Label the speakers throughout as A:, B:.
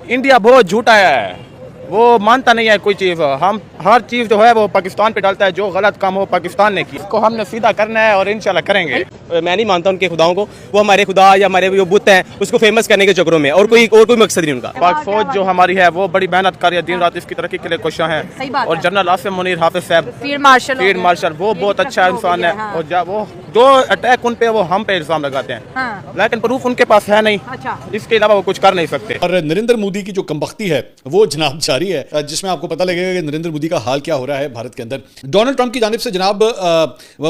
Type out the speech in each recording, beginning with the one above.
A: India बहुत झूठा है, वो मानता नहीं है कोई चीज़। हम हर चीज़ जो है वो पाकिस्तान पे डालता है, जो गलत काम हो पाकिस्तान ने की, इसको हमने सीधा करना है और इंशाल्लाह करेंगे।
B: मैं नहीं मानता उनके खुदाओं को, वो हमारे खुदा या हमारे जो बुत हैं उसको फेमस करने के चक्करों में, और कोई मकसद नहीं उनका।
A: पाक फौज जो हमारी है वो बड़ी मेहनत कर रही है, दिन रात इसकी तरक्की के लिए कोशिशें हैं। और जनरल आसिम मुनीर हाफिज साहब फील्ड मार्शल वो बहुत अच्छा इंसान है। और वो जो अटैक उन पे वो हम पे इल्जाम लगाते हैं, लेकिन प्रूफ उनके पास है नहीं, इसके अलावा वो कुछ कर नहीं सकते।
C: और नरेंद्र मोदी की जो कमबख्ती है वो जनाब जारी है, जिसमें आपको पता लगेगा कि नरेंद्र मोदी का हाल क्या हो रहा है भारत के अंदर। डोनाल्ड ट्रंप की जानिब से जनाब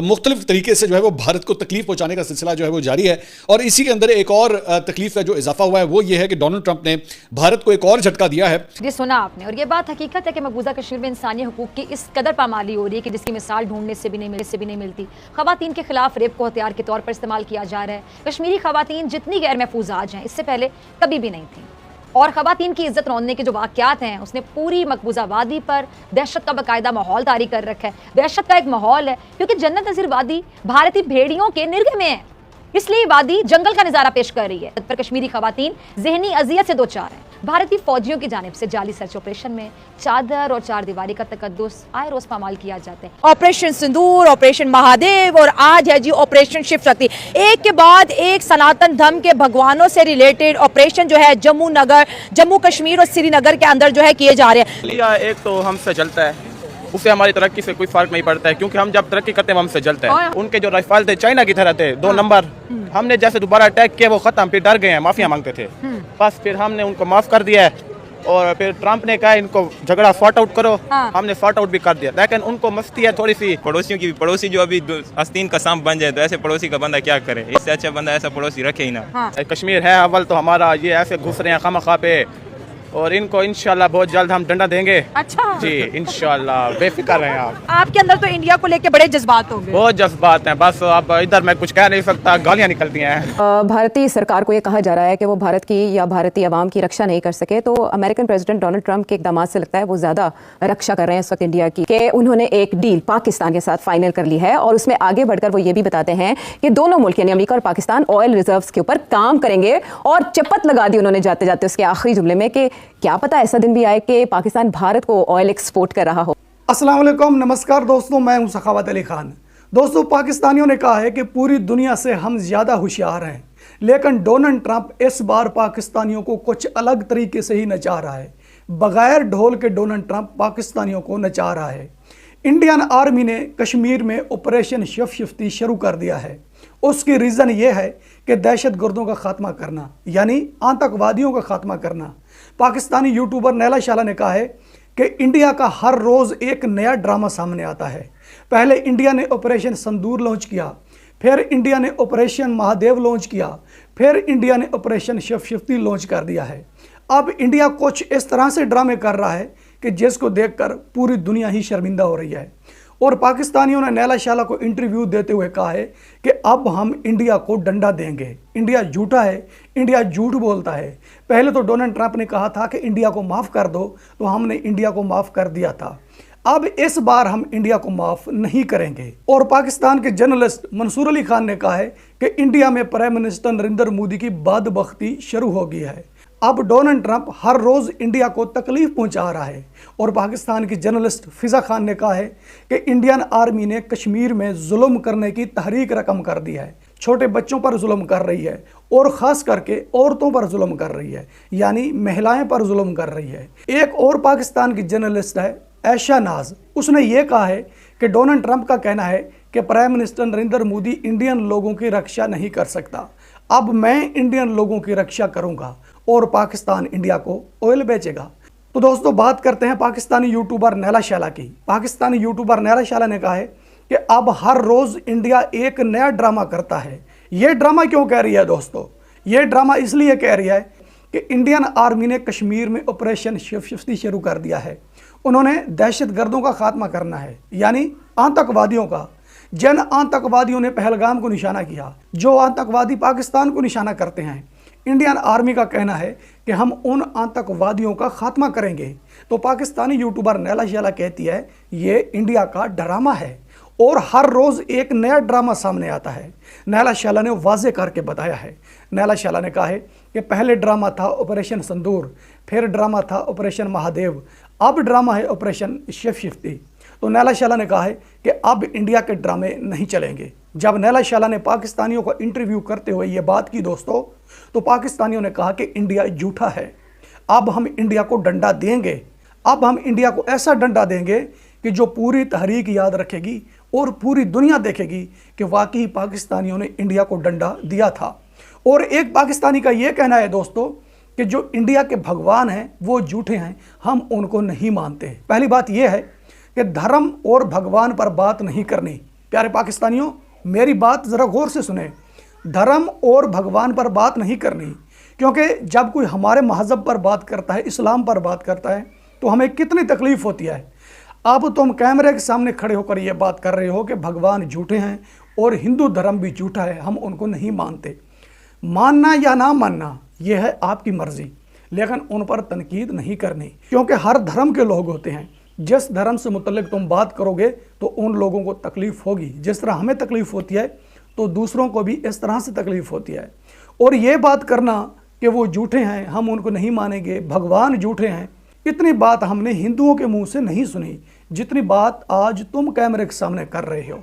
C: मुख्तलिफ तरीके से जो है वो भारत को तकलीफ पहुंचाने का सिलसिला जो है वो जारी है। और इसी के अंदर एक और तकलीफ का जो इजाफा हुआ है वो ये है कि डोनाल्ड ट्रंप ने भारत को एक और झटका दिया है।
D: ये सुना आपने, और ये बात हकीकत है कि मकबूजा कश्मीर में इंसानी हकूक की इस कदर पामाली हो रही है कि जिसकी मिसाल ढूंढने से भी नहीं मिलती। खवातीन के खिलाफ रेप को हथियार के तौर पर इस्तेमाल किया जा रहा है। कश्मीरी खवातीन जितनी गैर महफूज आज हैं, इससे पहले कभी भी नहीं थी। और खवातीन की इज्जत रौंदने के जो वाक़यात हैं, उसने पूरी मकबूजा वादी पर दहशत का बाकायदा माहौल तारी कर रखा है। दहशत का एक माहौल है क्योंकि जन्नत नज़ीर वादी भारतीय भेड़ियों के निर्गे में है, इसलिए वादी जंगल का नजारा पेश कर रही है। पर कश्मीरी खवातीन ज़हनी अजियत से दो चार हैं। भारतीय फौजियों की जानिब से जाली सर्च ऑपरेशन में चादर और चार दीवारी का तकद्दुस आए रोज पामाल किया जाता है। ऑपरेशन सिंदूर, ऑपरेशन महादेव और आज है जी ऑपरेशन शिव शक्ति। एक के बाद एक सनातन धर्म के भगवानों से रिलेटेड ऑपरेशन जो है जम्मू कश्मीर और श्रीनगर के अंदर जो है किए जा रहे हैं।
A: एक तो हमसे चलता है, उससे हमारी तरक्की से कोई फर्क नहीं पड़ता है, क्योंकि हम जब तरक्की करते हैं हमसे जलते हैं। उनके जो राइफल थे चाइना की तरह थे, 2 नंबर। हमने जैसे दोबारा अटैक किया वो खत्म, फिर डर गए हैं, माफिया मांगते थे, बस फिर हमने उनको माफ कर दिया है। और फिर ट्रंप ने कहा इनको झगड़ा सॉर्ट आउट करो, हमने सॉर्ट आउट भी कर दिया। लेकिन उनको मस्ती है थोड़ी सी
B: पड़ोसियों की भी, पड़ोसी जो अभी आस्तीन का सांप बन जाए तो ऐसे पड़ोसी का बंदा क्या करे, इससे अच्छा बंदा ऐसा पड़ोसी रखे ही ना।
A: कश्मीर है अव्वल तो हमारा, ये ऐसे घुस रहे हैं खामखा पे, और इनको इंशाल्लाह बहुत जल्द हम डंडा देंगे।
D: अच्छा
A: जी इंशाल्लाह, बेफिक्र रहें आप।
D: आपके अंदर तो इंडिया को लेके बड़े जज्बात होंगे।
A: बहुत जज्बात हैं, बस अब इधर मैं कुछ कह नहीं सकता, गालियाँ निकलती हैं।
E: भारतीय सरकार को ये कहा जा रहा है कि वो भारत की या भारतीय आवाम की रक्षा नहीं कर सके, तो अमेरिकन प्रेसिडेंट डोनाल्ड ट्रंप के इकदाम से लगता है वो ज़्यादा रक्षा कर रहे हैं इस वक्त इंडिया की, कि उन्होंने एक डील पाकिस्तान के साथ फाइनल कर ली है। और उसमें आगे बढ़कर वो ये भी बताते हैं कि दोनों मुल्क यानी अमेरिका और पाकिस्तान ऑयल रिजर्व्स के ऊपर काम करेंगे। और चपत लगा दी उन्होंने जाते जाते उसके आखिरी जुमले में कि क्या पता ऐसा दिन भी आए कि पाकिस्तान भारत को ऑयल एक्सपोर्ट कर रहा हो।
F: अस्सलाम वालेकुम, नमस्कार दोस्तों, मैं हूं सखावत अली खान। दोस्तों, पाकिस्तानियों ने कहा है कि पूरी दुनिया से हम ज़्यादा होशियार हैं, लेकिन डोनाल्ड ट्रंप इस बार पाकिस्तानियों को कुछ अलग तरीके से ही नचा रहा है। बगैर ढोल के डोनाल्ड ट्रंप पाकिस्तानियों को नचा रहा है। इंडियन आर्मी ने कश्मीर में ऑपरेशन शिव शक्ति शुरू कर दिया है। उसकी रीज़न ये है कि दहशत गर्दों का खात्मा करना, यानी आतंकवादियों का खात्मा करना। पाकिस्तानी यूट्यूबर नैला शाला ने कहा है कि इंडिया का हर रोज़ एक नया ड्रामा सामने आता है। पहले इंडिया ने ऑपरेशन संदूर लॉन्च किया, फिर इंडिया ने ऑपरेशन महादेव लॉन्च किया, फिर इंडिया ने ऑपरेशन शिव शक्ति लॉन्च कर दिया है। अब इंडिया कुछ इस तरह से ड्रामे कर रहा है कि जिसको देखकर पूरी दुनिया ही शर्मिंदा हो रही है। और पाकिस्तानियों ने नैला शाला को इंटरव्यू देते हुए कहा है कि अब हम इंडिया को डंडा देंगे, इंडिया झूठा है, इंडिया झूठ बोलता है। पहले तो डोनाल्ड ट्रंप ने कहा था कि इंडिया को माफ़ कर दो, तो हमने इंडिया को माफ़ कर दिया था। अब इस बार हम इंडिया को माफ़ नहीं करेंगे। और पाकिस्तान के जर्नलिस्ट मंसूर अली खान ने कहा है कि इंडिया में प्राइम मिनिस्टर नरेंद्र मोदी की बदबख्ती शुरू हो गई है। अब डोनाल्ड ट्रंप हर रोज़ इंडिया को तकलीफ पहुंचा रहा है। और पाकिस्तान की जर्नलिस्ट फिजा खान ने कहा है कि इंडियन आर्मी ने कश्मीर में जुल्म करने की तहरीक रकम कर दी है, छोटे बच्चों पर जुल्म कर रही है, और ख़ास करके औरतों पर जुल्म कर रही है, यानी महिलाएं पर जुल्म कर रही है। एक और पाकिस्तान की जर्नलिस्ट है ऐशा नाज, उसने ये कहा है कि डोनाल्ड ट्रंप का कहना है कि prime minister Narendra Modi Indian लोगों की रक्षा नहीं कर सकता, अब मैं इंडियन लोगों की रक्षा करूँगा और पाकिस्तान इंडिया को ऑयल बेचेगा। तो दोस्तों, बात करते हैं पाकिस्तानी यूट्यूबर नैला शाला की। पाकिस्तानी यूट्यूबर नैला शाला ने कहा है कि अब हर रोज़ इंडिया एक नया ड्रामा करता है। ये ड्रामा क्यों कह रही है दोस्तों? ये ड्रामा इसलिए कह रही है कि इंडियन आर्मी ने कश्मीर में ऑपरेशन शिव शक्ति शुरू कर दिया है। उन्होंने दहशत गर्दों का खात्मा करना है, यानी आतंकवादियों का। जिन आतंकवादियों ने पहलगाम को निशाना किया, जो आतंकवादी पाकिस्तान को निशाना करते हैं, इंडियन आर्मी का कहना है कि हम उन आतंकवादियों का खात्मा करेंगे। तो पाकिस्तानी यूट्यूबर नैला शाला कहती है ये इंडिया का ड्रामा है। और हर रोज़ एक नया ड्रामा सामने आता है। नैला शैला ने वाजे करके बताया है। नैला शैला ने कहा है कि पहले ड्रामा था ऑपरेशन संदूर, फिर ड्रामा था ऑपरेशन महादेव, अब ड्रामा है ऑपरेशन शिव शिफ्टी। तो नैला शैला ने कहा है कि अब इंडिया के ड्रामे नहीं चलेंगे। जब नैला शैला ने पाकिस्तानियों को इंटरव्यू करते हुए ये बात की दोस्तों, तो पाकिस्तानियों ने कहा कि इंडिया झूठा है, अब हम इंडिया को डंडा देंगे, अब हम इंडिया को ऐसा डंडा देंगे कि जो पूरी तहरीक याद रखेगी और पूरी दुनिया देखेगी कि वाकई पाकिस्तानियों ने इंडिया को डंडा दिया था। और एक पाकिस्तानी का ये कहना है दोस्तों कि जो इंडिया के भगवान हैं वो झूठे हैं, हम उनको नहीं मानते। पहली बात यह है कि धर्म और भगवान पर बात नहीं करनी। प्यारे पाकिस्तानियों, मेरी बात ज़रा गौर से सुने, धर्म और भगवान पर बात नहीं करनी, क्योंकि जब कोई हमारे मज़हब पर बात करता है, इस्लाम पर बात करता है, तो हमें कितनी तकलीफ़ होती है। अब तुम कैमरे के सामने खड़े होकर ये बात कर रहे हो कि भगवान झूठे हैं और हिंदू धर्म भी झूठा है, हम उनको नहीं मानते। मानना या ना मानना यह है आपकी मर्ज़ी, लेकिन उन पर तनकीद नहीं करनी, क्योंकि हर धर्म के लोग होते हैं। जिस धर्म से मुतल्लिक तुम बात करोगे तो उन लोगों को तकलीफ़ होगी। जिस तरह हमें तकलीफ़ होती है तो दूसरों को भी इस तरह से तकलीफ़ होती है। और ये बात करना कि वो झूठे हैं, हम उनको नहीं मानेंगे, भगवान झूठे हैं, इतनी बात हमने हिंदुओं के मुंह से नहीं सुनी जितनी बात आज तुम कैमरे के सामने कर रहे हो।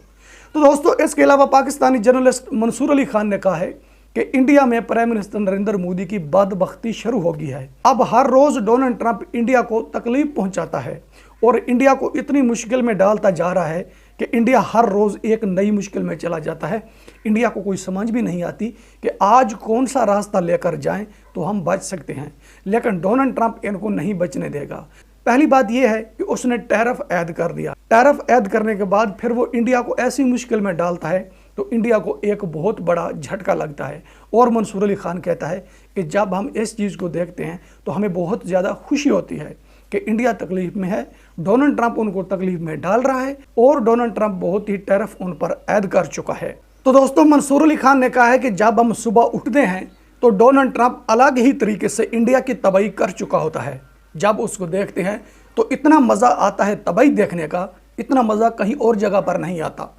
F: तो दोस्तों, इसके अलावा पाकिस्तानी जर्नलिस्ट मंसूर अली खान ने कहा है कि इंडिया में प्राइम मिनिस्टर नरेंद्र मोदी की बदबख्ती शुरू हो गई है। अब हर रोज़ डोनाल्ड ट्रंप इंडिया को तकलीफ पहुंचाता है और इंडिया को इतनी मुश्किल में डालता जा रहा है कि इंडिया हर रोज़ एक नई मुश्किल में चला जाता है। इंडिया को कोई समझ भी नहीं आती कि आज कौन सा रास्ता लेकर जाएं तो हम बच सकते हैं, लेकिन डोनाल्ड ट्रंप इनको नहीं बचने देगा। पहली बात यह है कि उसने टैरिफ ऐड कर दिया। टैरिफ ऐड करने के बाद फिर वो इंडिया को ऐसी मुश्किल में डालता है तो इंडिया को एक बहुत बड़ा झटका लगता है। और मंसूर अली खान कहता है कि जब हम इस चीज़ को देखते हैं तो हमें बहुत ज़्यादा खुशी होती है कि इंडिया तकलीफ में है, डोनाल्ड ट्रंप उनको तकलीफ में डाल रहा है और डोनाल्ड ट्रंप बहुत ही टैरिफ उन पर ऐड कर चुका है। तो दोस्तों, मंसूर अली खान ने कहा है कि जब हम सुबह उठते हैं तो डोनाल्ड ट्रंप अलग ही तरीके से इंडिया की तबाही कर चुका होता है। जब उसको देखते हैं तो इतना मज़ा आता है तबाही देखने का, इतना मज़ा कहीं और जगह पर नहीं आता।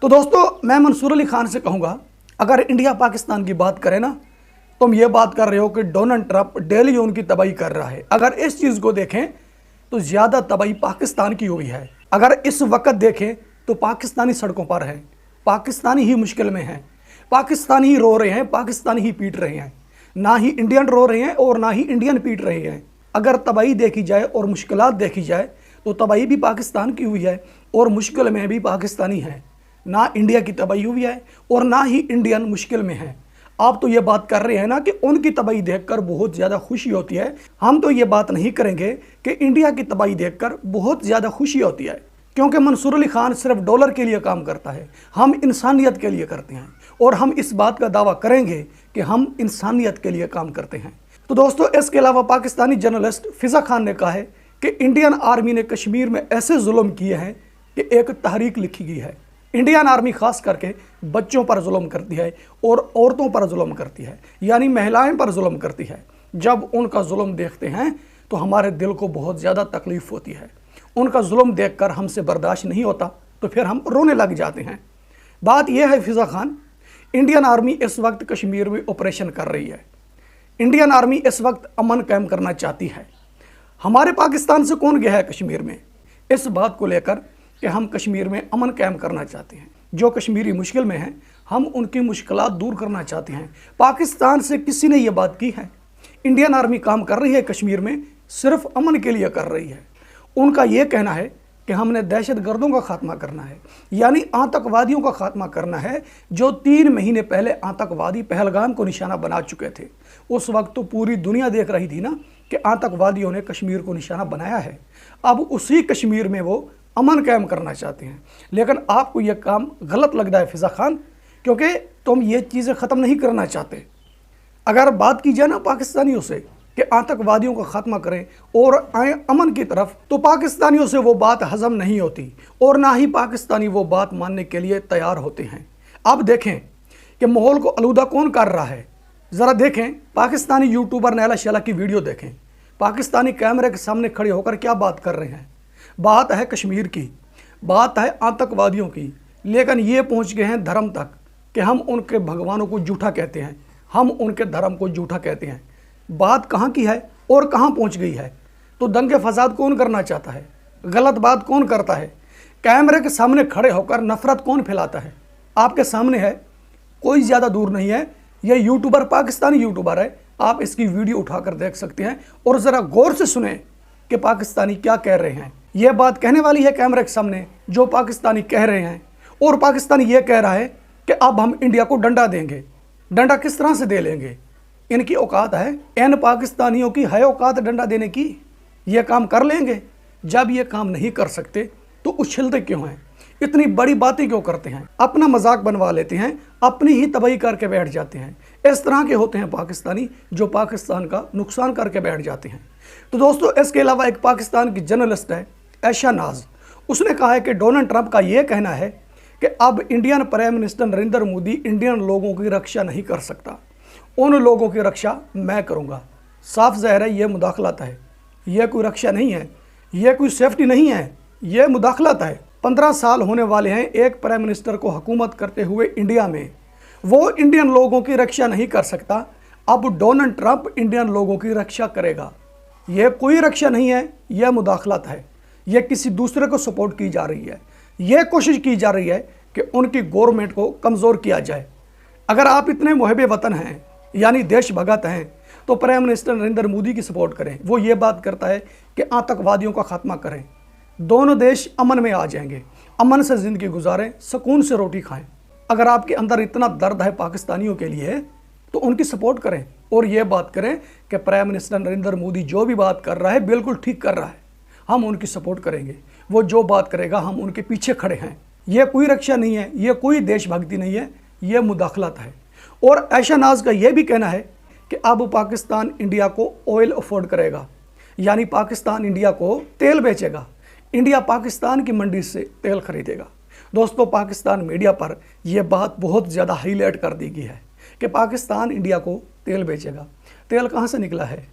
F: तो दोस्तों, मैं मंसूर अली खान से कहूँगा, अगर इंडिया पाकिस्तान की बात करें ना, तुम ये बात कर रहे हो कि डोनाल्ड ट्रंप डेली उनकी तबाही कर रहा है। अगर इस चीज़ को देखें तो ज़्यादा तबाही पाकिस्तान की हुई है। अगर इस वक्त देखें तो पाकिस्तानी सड़कों पर हैं, पाकिस्तानी ही मुश्किल में हैं, पाकिस्तानी ही रो रहे हैं, पाकिस्तानी ही पीट रहे हैं, ना ही इंडियन रो रहे हैं और ना ही इंडियन पीट रहे हैं। अगर तबाही देखी जाए और मुश्किलात देखी जाए तो तबाही भी पाकिस्तान की हुई है और मुश्किल में भी पाकिस्तानी है। ना इंडिया की तबाही हुई है और ना ही इंडियन मुश्किल में है। आप तो ये बात कर रहे हैं ना कि उनकी तबाही देखकर बहुत ज़्यादा खुशी होती है। हम तो ये बात नहीं करेंगे कि इंडिया की तबाही देखकर बहुत ज़्यादा खुशी होती है, क्योंकि मंसूर अली खान सिर्फ डॉलर के लिए काम करता है, हम इंसानियत के लिए करते हैं। और हम इस बात का दावा करेंगे कि हम इंसानियत के लिए काम करते हैं। तो दोस्तों, इसके अलावा पाकिस्तानी जर्नलिस्ट फिजा खान ने कहा है कि इंडियन आर्मी ने कश्मीर में ऐसे जुल्म किए हैं कि एक तहरीक लिखी गई है। इंडियन आर्मी खास करके बच्चों पर जुल्म करती है और औरतों पर जुल्म करती है, यानी महिलाएं पर जुल्म करती है। जब उनका जुल्म देखते हैं तो हमारे दिल को बहुत ज़्यादा तकलीफ़ होती है। उनका जुल्म देखकर हमसे बर्दाश्त नहीं होता तो फिर हम रोने लग जाते हैं। बात यह है फिजा खान, इंडियन आर्मी इस वक्त कश्मीर में ऑपरेशन कर रही है। इंडियन आर्मी इस वक्त अमन कायम करना चाहती है। हमारे पाकिस्तान से कौन गया है कश्मीर में इस बात को लेकर कि हम कश्मीर में अमन कायम करना चाहते हैं। जो कश्मीरी मुश्किल में हैं, हम उनकी मुश्किलात दूर करना चाहते हैं। पाकिस्तान से किसी ने यह बात की है? इंडियन आर्मी काम कर रही है कश्मीर में, सिर्फ अमन के लिए कर रही है। उनका यह कहना है कि हमने दहशतगर्दों का खात्मा करना है, यानी आतंकवादियों का खात्मा करना है, जो 3 महीने पहले आतंकवादी पहलगाम को निशाना बना चुके थे। उस वक्त तो पूरी दुनिया देख रही थी ना कि आतंकवादियों ने कश्मीर को निशाना बनाया है। अब उसी कश्मीर में वो अमन कायम करना चाहते हैं। लेकिन आपको यह काम गलत लग रहा है फिजा खान, क्योंकि तुम ये चीज़ें ख़त्म नहीं करना चाहते। अगर बात की जाए ना पाकिस्तानियों से कि आतंकवादियों का खात्मा करें और आए अमन की तरफ, तो पाकिस्तानियों से वो बात हजम नहीं होती और ना ही पाकिस्तानी वो बात मानने के लिए तैयार होते हैं। अब देखें कि माहौल को आलूदा कौन कर रहा है। ज़रा देखें, पाकिस्तानी यूट्यूबर नैला शैला की वीडियो देखें। पाकिस्तानी कैमरे के सामने खड़े होकर क्या बात कर रहे हैं। बात है कश्मीर की, बात है आतंकवादियों की, लेकिन ये पहुंच गए हैं धर्म तक कि हम उनके भगवानों को झूठा कहते हैं, हम उनके धर्म को झूठा कहते हैं। बात कहाँ की है और कहाँ पहुंच गई है? तो दंगे फसाद कौन करना चाहता है? गलत बात कौन करता है? कैमरे के सामने खड़े होकर नफरत कौन फैलाता है? आपके सामने है, कोई ज़्यादा दूर नहीं है। यह यूट्यूबर पाकिस्तानी यूट्यूबर है, आप इसकी वीडियो उठाकर देख सकते हैं और ज़रा गौर से सुने कि पाकिस्तानी क्या कह रहे हैं। यह बात कहने वाली है कैमरे के सामने जो पाकिस्तानी कह रहे हैं, और पाकिस्तानी यह कह रहा है कि अब हम इंडिया को डंडा देंगे। डंडा किस तरह से दे लेंगे? इनकी औकात है, इन पाकिस्तानियों की है औकात डंडा देने की? ये काम कर लेंगे? जब ये काम नहीं कर सकते तो उछलते क्यों हैं? इतनी बड़ी बातें क्यों करते हैं? अपना मजाक बनवा लेते हैं, अपनी ही तबाही करके बैठ जाते हैं। इस तरह के होते हैं पाकिस्तानी जो पाकिस्तान का नुकसान करके बैठ जाते हैं। तो दोस्तों, इसके अलावा एक पाकिस्तान की जर्नलिस्ट है ऐशा नाज, उसने कहा है कि डोनाल्ड ट्रंप का यह कहना है कि अब Indian prime minister Narendra Modi Indian लोगों की रक्षा नहीं कर सकता, उन लोगों की रक्षा मैं करूँगा। साफ ज़ाहिर है, यह मुदाखलत है, यह कोई रक्षा नहीं है, यह कोई सेफ्टी नहीं है, यह मुदाखलत है। 15 साल होने वाले हैं एक प्राइम मिनिस्टर को हुकूमत करते हुए इंडिया में, वो इंडियन लोगों की रक्षा नहीं कर सकता, अब डोनाल्ड ट्रंप इंडियन लोगों की रक्षा करेगा। यह कोई रक्षा नहीं है, यह मुदाखलत है, यह किसी दूसरे को सपोर्ट की जा रही है, यह कोशिश की जा रही है कि उनकी गवर्नमेंट को कमज़ोर किया जाए। अगर आप इतने मुहब्बे वतन हैं, यानी देशभगत हैं, तो प्राइम मिनिस्टर नरेंद्र मोदी की सपोर्ट करें। वो ये बात करता है कि आतंकवादियों का खात्मा करें, दोनों देश अमन में आ जाएंगे, अमन से ज़िंदगी गुजारें, सुकून से रोटी खाएं। अगर आपके अंदर इतना दर्द है पाकिस्तानियों के लिए तो उनकी सपोर्ट करें और ये बात करें कि प्राइम मिनिस्टर नरेंद्र मोदी जो भी बात कर रहा है बिल्कुल ठीक कर रहा है, हम उनकी सपोर्ट करेंगे, वो जो बात करेगा हम उनके पीछे खड़े हैं। यह कोई रक्षा नहीं है, यह कोई देशभक्ति नहीं है, यह मुदाखलत है। और ऐशा नाज का यह भी कहना है कि अब पाकिस्तान इंडिया को ऑयल अफोर्ड करेगा, यानी पाकिस्तान इंडिया को तेल बेचेगा, इंडिया पाकिस्तान की मंडी से तेल खरीदेगा। दोस्तों, पाकिस्तान मीडिया पर यह बात बहुत ज़्यादा हाईलाइट कर दी गई है कि पाकिस्तान इंडिया को तेल बेचेगा। तेल कहाँ से निकला है?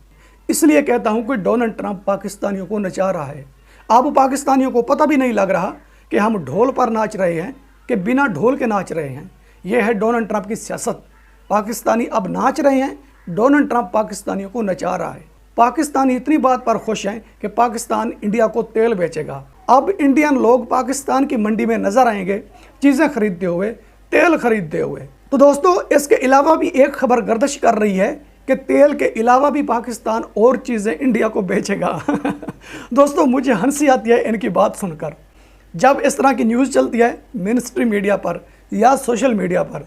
F: इसलिए कहता हूँ कि डोनाल्ड ट्रंप पाकिस्तानियों को नचा रहा है। अब पाकिस्तानियों को पता भी नहीं लग रहा कि हम ढोल पर नाच रहे हैं कि बिना ढोल के नाच रहे हैं। यह है डोनाल्ड ट्रंप की सियासत। पाकिस्तानी अब नाच रहे हैं, डोनाल्ड ट्रंप पाकिस्तानियों को नचा रहा है। पाकिस्तानी इतनी बात पर खुश हैं कि पाकिस्तान इंडिया को तेल बेचेगा। अब इंडियन लोग पाकिस्तान की मंडी में नजर आएंगे चीज़ें खरीदते हुए, तेल खरीदते हुए। तो दोस्तों, इसके अलावा भी एक खबर गर्दिश कर रही है कि तेल के अलावा भी पाकिस्तान और चीज़ें इंडिया को बेचेगा। दोस्तों, मुझे हंसी आती है इनकी बात सुनकर। जब इस तरह की न्यूज़ चलती है मिनिस्ट्री मीडिया पर या सोशल मीडिया पर,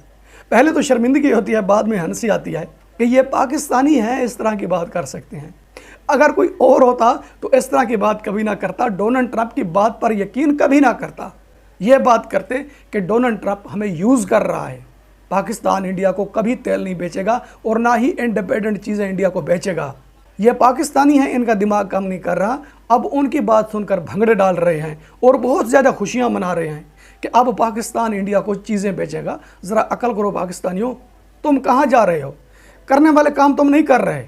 F: पहले तो शर्मिंदगी होती है, बाद में हंसी आती है कि ये पाकिस्तानी हैं, इस तरह की बात कर सकते हैं। अगर कोई और होता तो इस तरह की बात कभी ना करता, डोनाल्ड ट्रंप की बात पर यकीन कभी ना करता। ये बात करते कि डोनाल्ड ट्रंप हमें यूज़ कर रहा है, पाकिस्तान इंडिया को कभी तेल नहीं बेचेगा और ना ही इंडिपेंडेंट चीज़ें इंडिया को बेचेगा। ये पाकिस्तानी हैं, इनका दिमाग काम नहीं कर रहा। अब उनकी बात सुनकर भंगड़े डाल रहे हैं और बहुत ज़्यादा खुशियाँ मना रहे हैं कि अब पाकिस्तान इंडिया को चीज़ें बेचेगा। ज़रा अकल करो पाकिस्तानियों, तुम कहाँ जा रहे हो? करने वाले काम तुम नहीं कर रहे।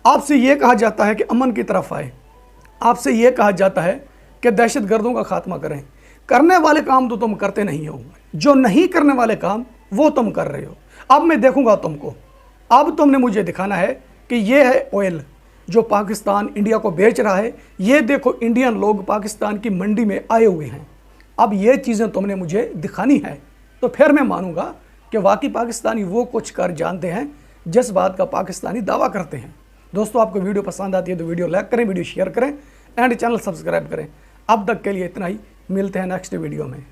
F: आपसे ये कहा जाता है कि अमन की तरफ आए, आपसे ये कहा जाता है कि दहशतगर्दों का खात्मा करें। करने वाले काम तो तुम करते नहीं हो, जो नहीं करने वाले काम वो तुम कर रहे हो। अब मैं देखूंगा तुमको। अब तुमने मुझे दिखाना है कि ये है ऑयल जो पाकिस्तान इंडिया को बेच रहा है। ये देखो, इंडियन लोग पाकिस्तान की मंडी में आए हुए हैं। अब ये चीज़ें तुमने मुझे दिखानी है तो फिर मैं मानूंगा कि वाकई पाकिस्तानी वो कुछ कर जानते हैं जिस बात का पाकिस्तानी दावा करते हैं। दोस्तों, आपको वीडियो पसंद आती है तो वीडियो लाइक करें, वीडियो शेयर करें एंड चैनल सब्सक्राइब करें। अब तक के लिए इतना ही, मिलते हैं नेक्स्ट वीडियो में।